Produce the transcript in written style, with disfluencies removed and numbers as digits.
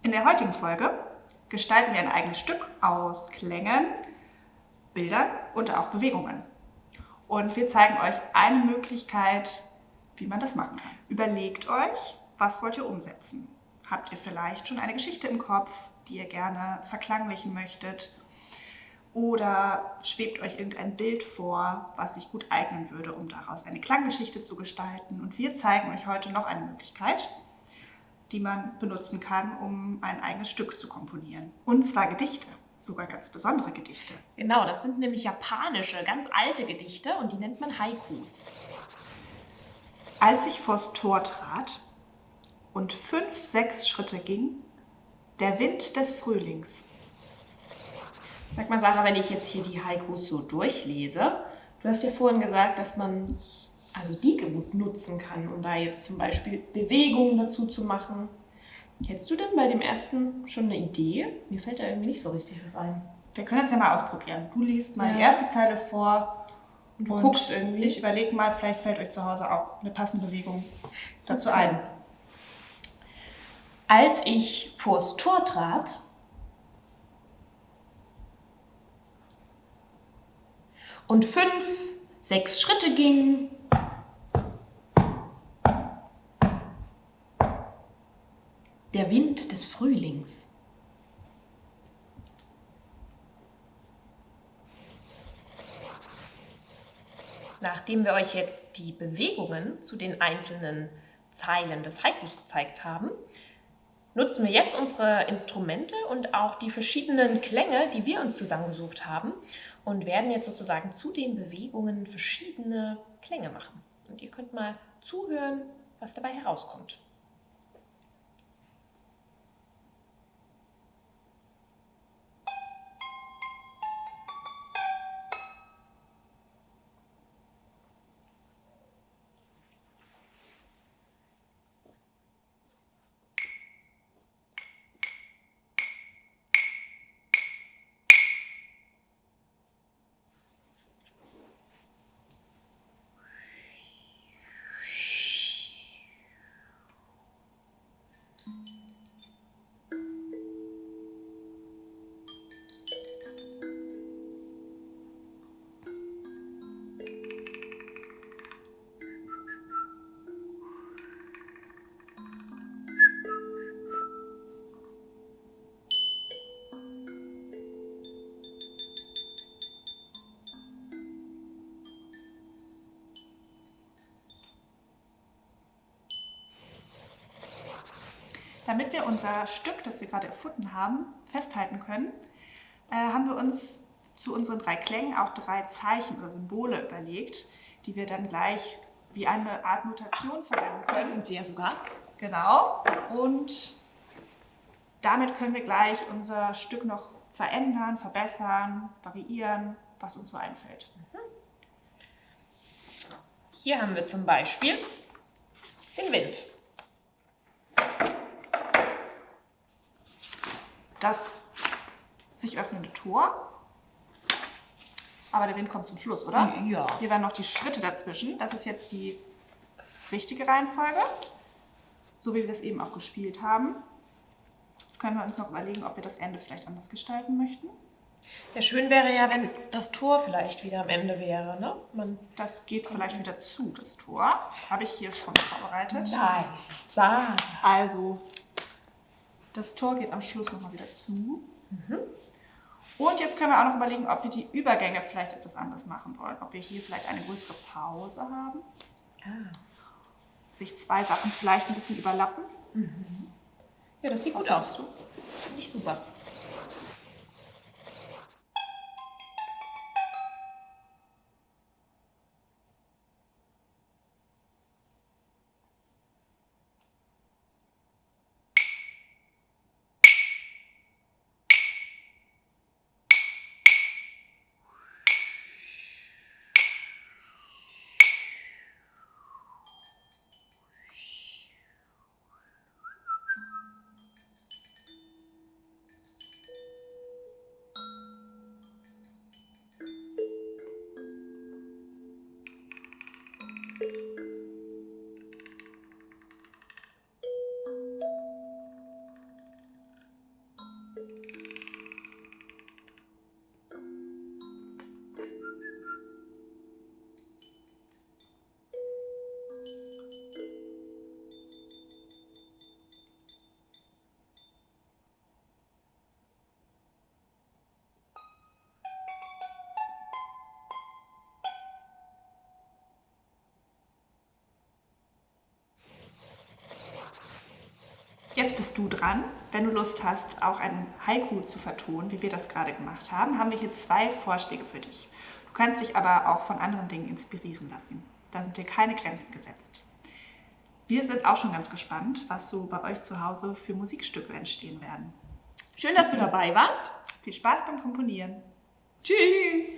In der heutigen Folge gestalten wir ein eigenes Stück aus Klängen, Bildern und auch Bewegungen. Und wir zeigen euch eine Möglichkeit, wie man das machen kann. Überlegt euch, was wollt ihr umsetzen? Habt ihr vielleicht schon eine Geschichte im Kopf, die ihr gerne verklanglichen möchtet? Oder schwebt euch irgendein Bild vor, was sich gut eignen würde, um daraus eine Klanggeschichte zu gestalten? Und wir zeigen euch heute noch eine Möglichkeit, die man benutzen kann, um ein eigenes Stück zu komponieren. Und zwar Gedichte, sogar ganz besondere Gedichte. Genau, das sind nämlich japanische, ganz alte Gedichte und die nennt man Haikus. Als ich vors Tor trat und 5, 6 Schritte ging, der Wind des Frühlings. Sag mal, Sarah, wenn ich jetzt hier die Haikus so durchlese, du hast ja vorhin gesagt, dass man also die gut nutzen kann, um da jetzt zum Beispiel Bewegungen dazu zu machen. Hättest du denn bei dem ersten schon eine Idee? Mir fällt da irgendwie nicht so richtig was ein. Wir können das ja mal ausprobieren. Du liest mal die erste Zeile vor und du guckst irgendwie. Ich überlege mal, vielleicht fällt euch zu Hause auch eine passende Bewegung dazu ein. Als ich vors Tor trat und 5, 6 Schritte ging, der Wind des Frühlings. Nachdem wir euch jetzt die Bewegungen zu den einzelnen Zeilen des Haikus gezeigt haben, nutzen wir jetzt unsere Instrumente und auch die verschiedenen Klänge, die wir uns zusammengesucht haben und werden jetzt sozusagen zu den Bewegungen verschiedene Klänge machen. Und ihr könnt mal zuhören, was dabei herauskommt. Damit wir unser Stück, das wir gerade erfunden haben, festhalten können, haben wir uns zu unseren 3 Klängen auch 3 Zeichen oder Symbole überlegt, die wir dann gleich wie eine Art Notation verwenden können. Das sind sie ja sogar. Genau. Und damit können wir gleich unser Stück noch verändern, verbessern, variieren, was uns so einfällt. Hier haben wir zum Beispiel den Wind. Das sich öffnende Tor. Aber der Wind kommt zum Schluss, oder? Ja. Hier waren noch die Schritte dazwischen. Das ist jetzt die richtige Reihenfolge, so wie wir es eben auch gespielt haben. Jetzt können wir uns noch überlegen, ob wir das Ende vielleicht anders gestalten möchten. Ja, schön wäre ja, wenn das Tor vielleicht wieder am Ende wäre, ne? Das geht vielleicht wieder zu, das Tor. Habe ich hier schon vorbereitet. Nein, Sarah. Also, das Tor geht am Schluss nochmal wieder zu. Und jetzt können wir auch noch überlegen, ob wir die Übergänge vielleicht etwas anders machen wollen. Ob wir hier vielleicht eine größere Pause haben. Sich 2 Sachen vielleicht ein bisschen überlappen. Ja, das sieht gut aus. Finde ich super. Jetzt bist du dran. Wenn du Lust hast, auch ein Haiku zu vertonen, wie wir das gerade gemacht haben, haben wir hier 2 Vorschläge für dich. Du kannst dich aber auch von anderen Dingen inspirieren lassen. Da sind dir keine Grenzen gesetzt. Wir sind auch schon ganz gespannt, was so bei euch zu Hause für Musikstücke entstehen werden. Schön, dass du dabei warst. Viel Spaß beim Komponieren. Tschüss. Tschüss.